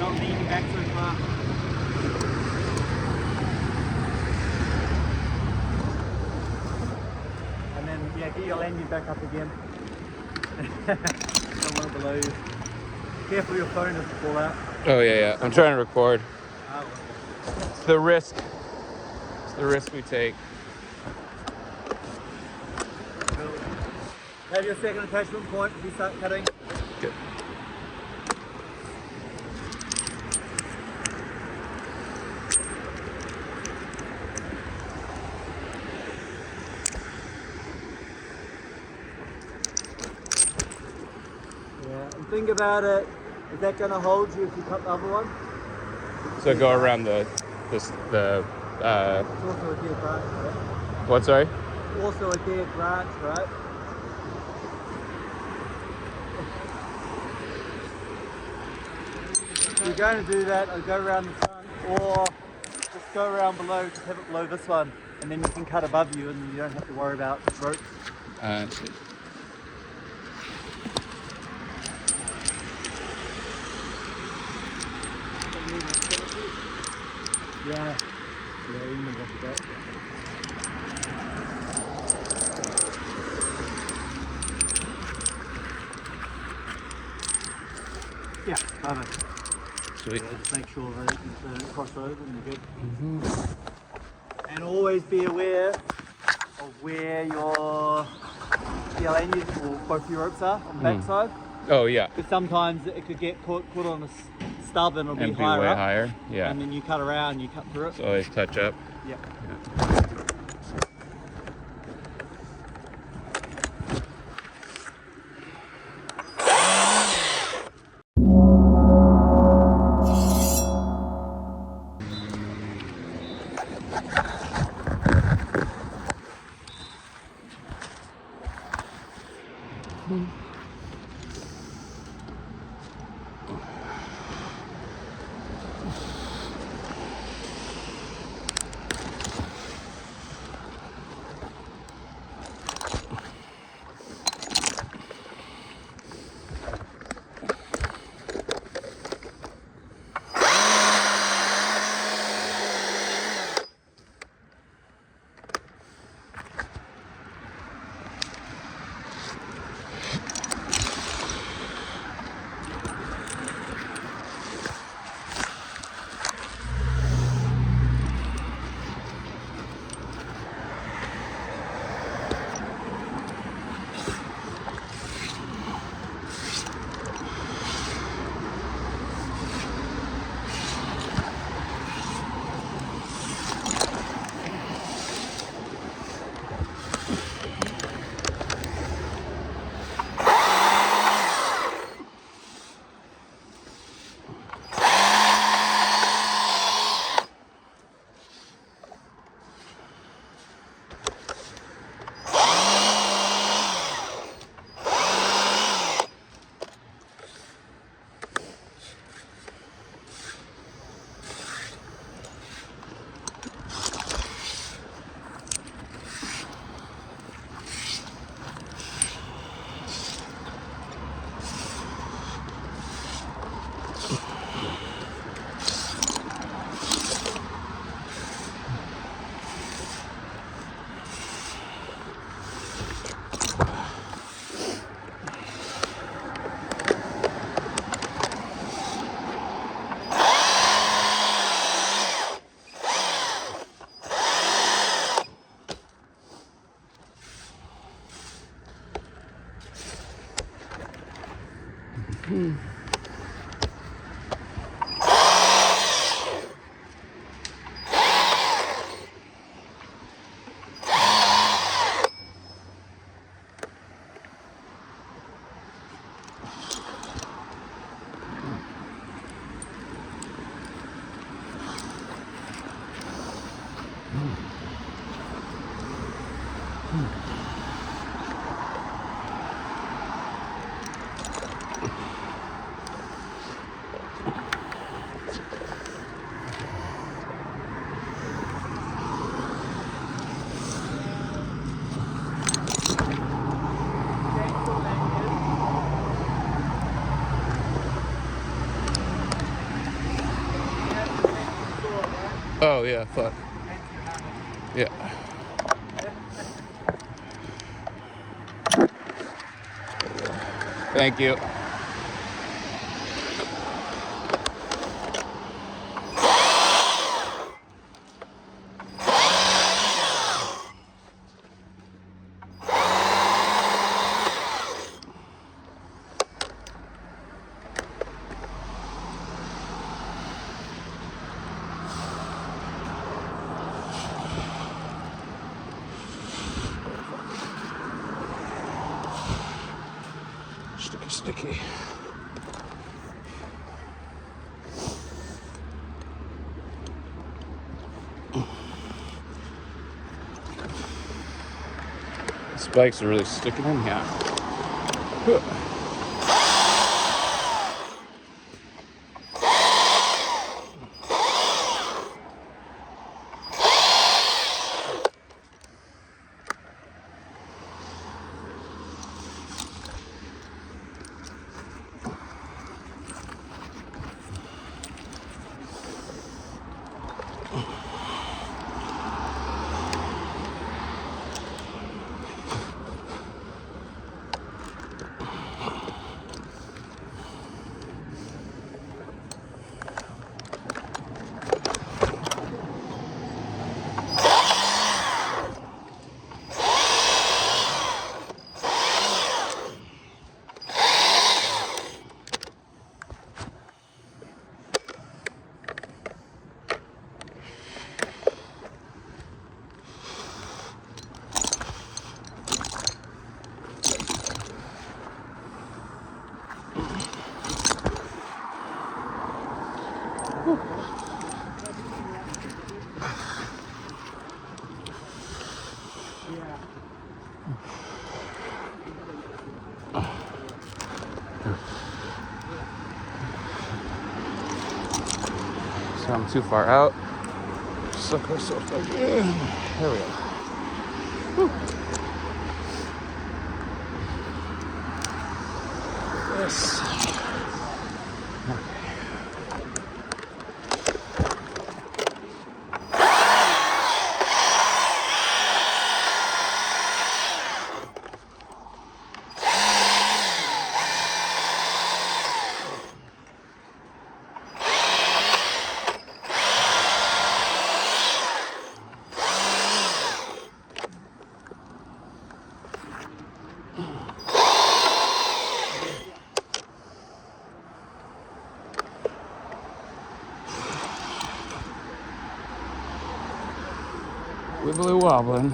not leaning back so far. And then, yeah, get your landing back up again. Don't want it below you. Careful your phone doesn't fall out. Oh yeah. I'm trying to record. Oh, It's the risk. It's the risk we take. cool. Have your second attachment point if you start cutting. Good. Yeah, and think about it. Is that going to hold you if you cut the other one? So go around the It's also a dead branch, right? what? Sorry. Also a dead branch, right? If you're going to do that, I'll go around the front or just go around below, just have it below this one, and then you can cut above you and you don't have to worry about ropes. Yeah. Yeah, you can look at that. Yeah, perfect. Sweet. Yeah, just make sure that you don't cross over and you're good. And always be aware of where your lanyard or both your ropes are on the back side. Oh yeah. Because sometimes it could get caught on a stub and it'll be And be higher way up. higher. Yeah. And then you cut around, you cut through it. So always touch up. Yeah. Oh yeah, fuck. Yeah. Thank you. Sticky. Spikes are really sticking in here. So I'm too far out. Suck ourselves back in. There we go. Whew. Yes. Wibbly wobbling.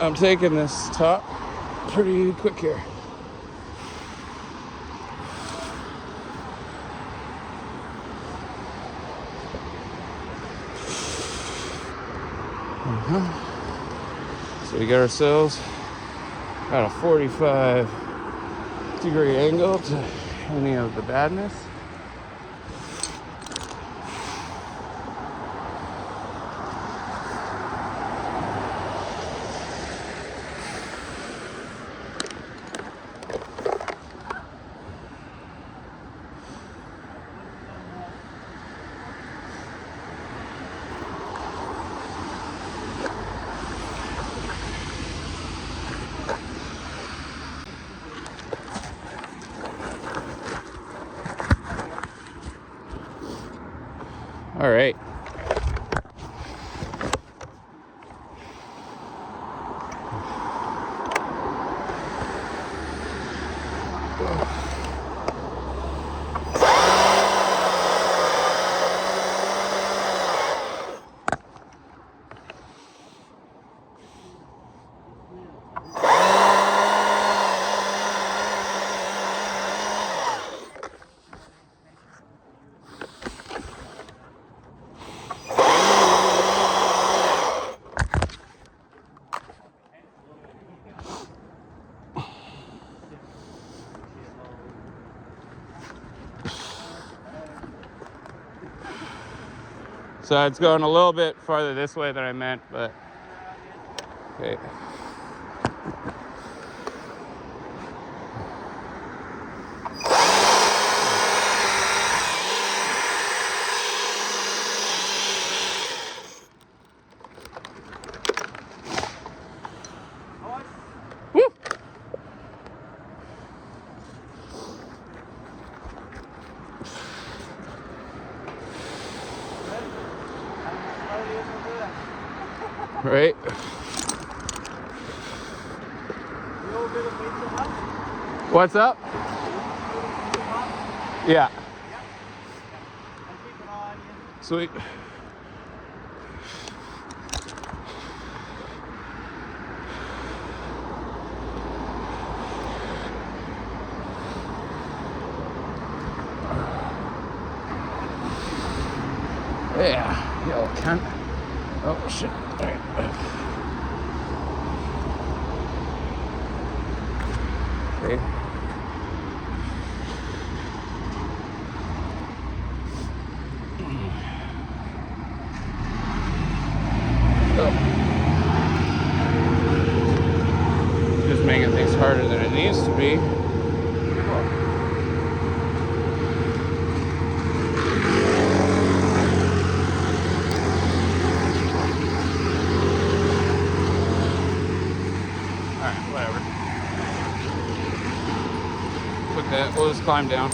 I'm taking this top pretty quick here. So we got ourselves at a 45-degree angle to any of the badness. All right. So it's going a little bit farther this way than I meant, but okay. Woo! Right. What's up? Yeah. Sweet. Yeah, you old cunt. Oh shit. All right. Okay. Just making things harder than it needs to be. Alright, whatever. Put that, we'll just climb down.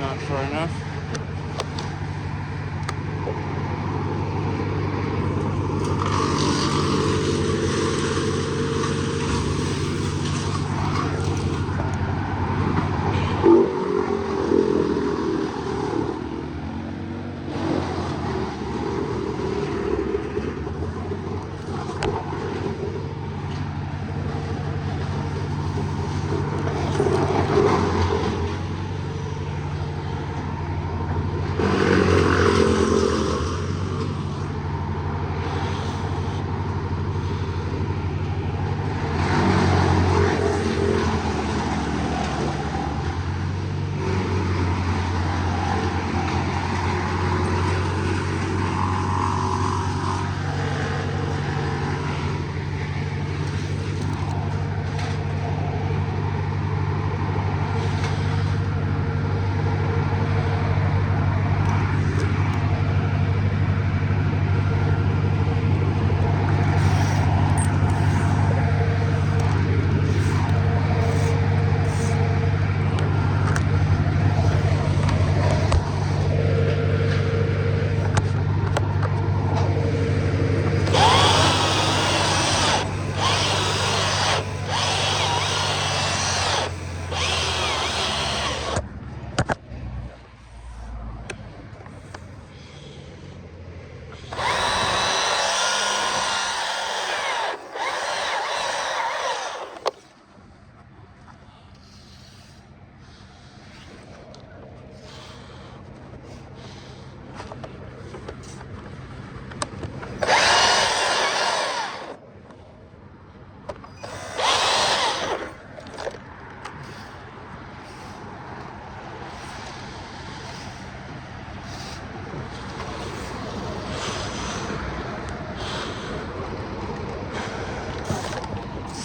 not far enough.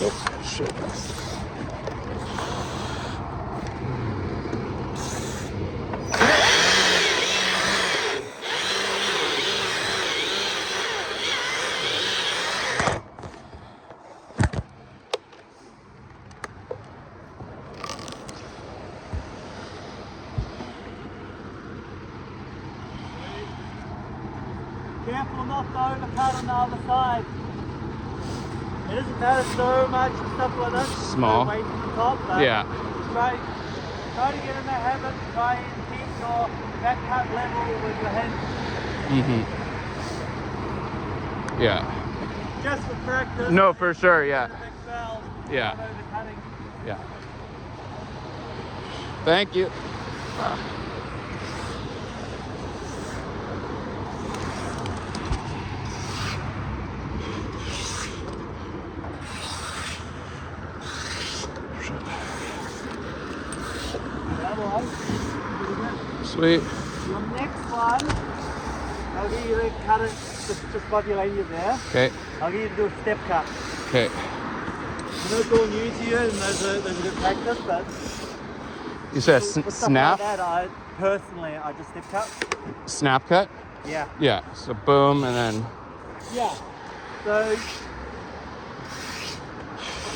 Oh, shit. Careful not to overcut on the other side. It doesn't matter so much and stuff like that. Small. Away from the top, but Yeah. try to get in that habit. Try and keep your back cut level with your hand. Yeah. Just for practice. No, for sure, yeah. Big valve, Yeah. not overcutting. Yeah. Thank you. Sweet. Your next one, I'll get you to cut it just above your lanyard there. Okay. I'll get you to do a step cut. Okay. I know it's all new to you and those are good practice, but You said with stuff snap? like that, I just step cut. Snap cut? Yeah. Yeah. So boom and then. Yeah. So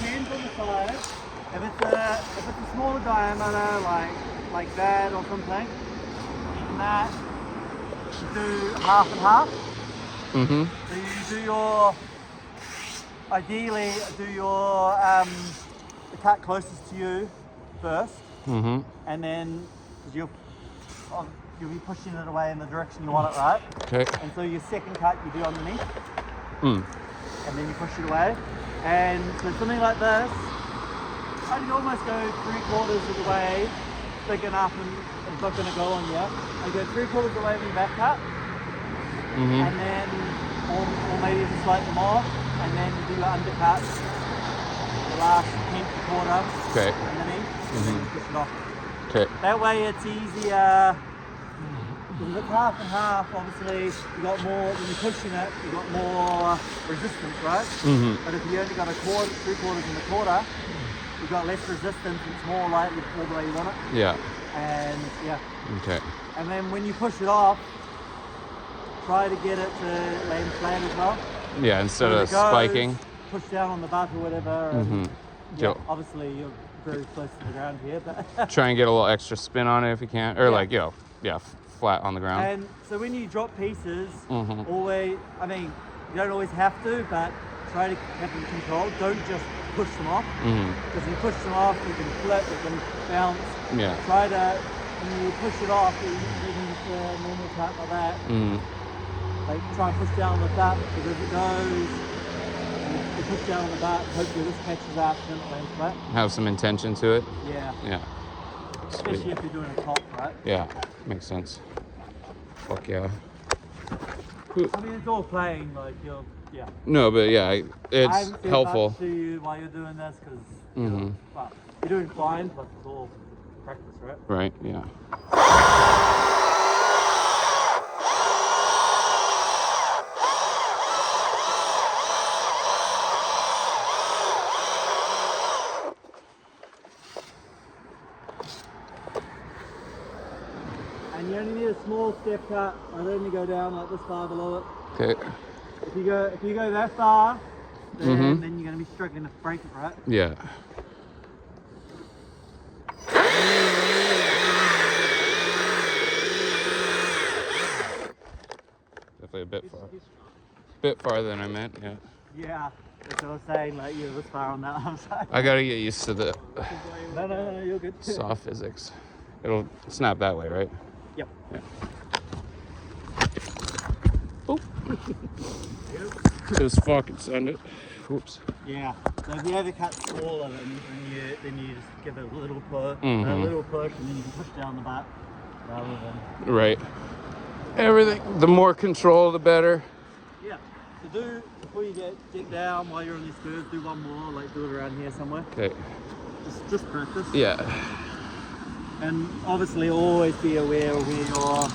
hands on the side. If it's a smaller diameter like that or something, in that you do half and half. Mm-hmm. So you do your ideally do your the cut closest to you first, Mm-hmm. and then you'll be pushing it away in the direction you want it, right? Okay. And so your second cut you do underneath, Mm. and then you push it away. And so something like this, I'd almost go 3/4 of the way, big enough, and it's not going to go on yet. I go 3/4 of the way with your back cut, Mm-hmm. and then, or maybe just slightly more, and then you do your undercut, the last 10th quarter Okay. underneath, and then you push it off. Okay. That way it's easier. If it's half and half, obviously you got more, when you're pushing it, you got more resistance, right? Mm-hmm. But if you only got 3/4 and a quarter, you got less resistance, it's more likely to fall the way you want it. Yeah. And yeah. Okay. And then when you push it off, try to get it to land flat as well. Yeah, instead When of it goes, spiking. Push down on the butt or whatever. And Mm-hmm. yeah, obviously you're very close to the ground here, but Try and get a little extra spin on it if you can, or Yeah. like flat on the ground. and so when you drop pieces, Mhm. always, I mean, you don't always have to, but try to have them controlled. Don't just push them off, Mhm. because you push them off, you can flip, you can bounce. Yeah. Try to, when you push it off, even just a normal tap like that, Mhm. like try and push down on the butt, because if it goes, you push down on the butt, hopefully this catches up and it lands flat. Have some intention to it. Yeah, Yeah. especially Sweet. if you're doing a top, right? Yeah. Makes sense. Fuck yeah. I mean, it's all playing, like, yeah. No, but yeah, I it's haven't said helpful. much to you while you're doing this, because Mhm. you're doing fine, but it's all practice, right? Right. Yeah. And you only need a small step cut. I'd only go down like this far below it. Okay. If you go that far, then, Mhm. then you're going to be struggling to break it, right? Yeah. Definitely a bit farther than I meant. Yeah. Yeah, that's what I was saying. Like you're this far on that other side. I gotta get used to the No, you're good. soft physics. It'll snap that way, right? Yep. Yeah. Oh. Just fucking send it. Oops. Yeah. So if you ever cut smaller, then you just give it a little push, Mhm. and then you can push down the butt rather than. Right. Everything. The more control, the better. Yeah. So before you get down while you're on these spurs, do one more. Like do it around here somewhere. Okay. Just practice. Yeah. And obviously always be aware of where your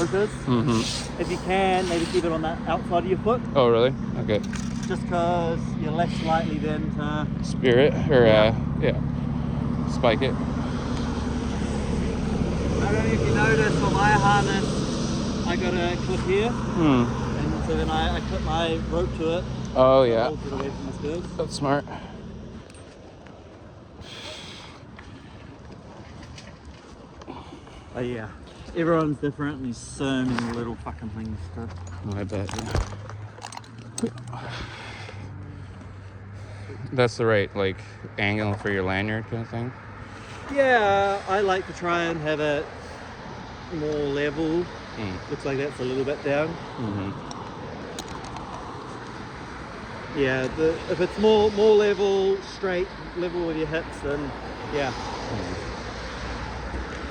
rope is. Mhm. If you can, maybe keep it on the outside of your foot, Oh, really? Okay. just because you're less likely then to. Spirit or yeah. Spike it. I don't know if you noticed on my harness, I got a clip here, Hmm. and so then I clip my rope to it. Oh yeah. Holds it away from the spurs. That's smart. But yeah, everyone's different, and there's so many little fucking things to. Oh, I bet. Yeah. That's the right like angle for your lanyard kind of thing. Yeah, I like to try and have it more level. Mm. Looks like that's a little bit down. Mhm. Yeah, if it's more level, straight, level with your hips, then yeah.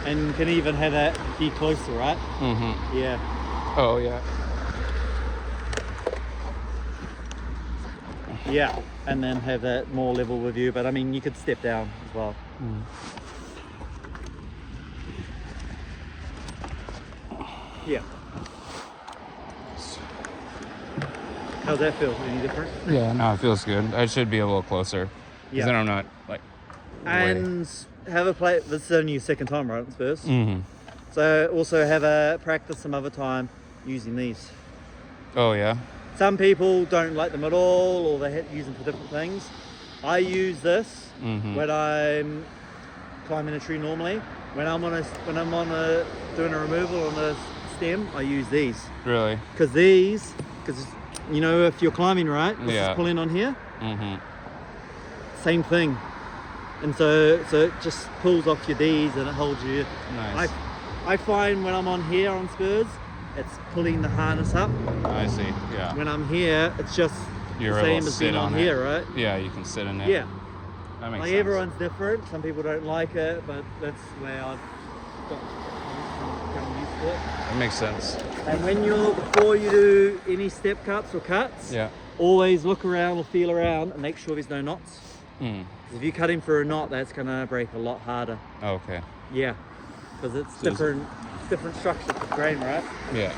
And you can even have that be closer, right? Mhm. Yeah. Oh yeah. Yeah, and then have that more level with you. But I mean, you could step down as well. Mm. Yeah. How's that feel? Any different? Yeah. No, it feels good. I should be a little closer. Because Yeah. then I'm not like. And have a play. This is only your second time, right? Spurs. Mhm. So also have a practice some other time using these. Oh yeah. Some people don't like them at all, or they use them for different things. I use this Mhm. when I'm climbing a tree normally. When I'm doing a removal on a stem, I use these Really. because you know, if you're climbing right, this Yeah. is pulling on here. Mhm. Same thing, and so it just pulls off your D's and it holds you. Nice. I find when I'm on here on spurs, it's pulling the harness up. I see. Yeah. When I'm here, it's just You're the able same to as sit being on on it. here, right? Yeah, you can sit in it. Yeah. That makes Like sense. everyone's different. Some people don't like it, but that's where I've become used to it. That makes sense. And before you do any step cuts or cuts, Yeah. always look around or feel around and make sure there's no knots. Mm. If you cut him for a knot, that's gonna break a lot harder. Okay. Yeah, because it's So is- different structure for the grain, right? Yeah.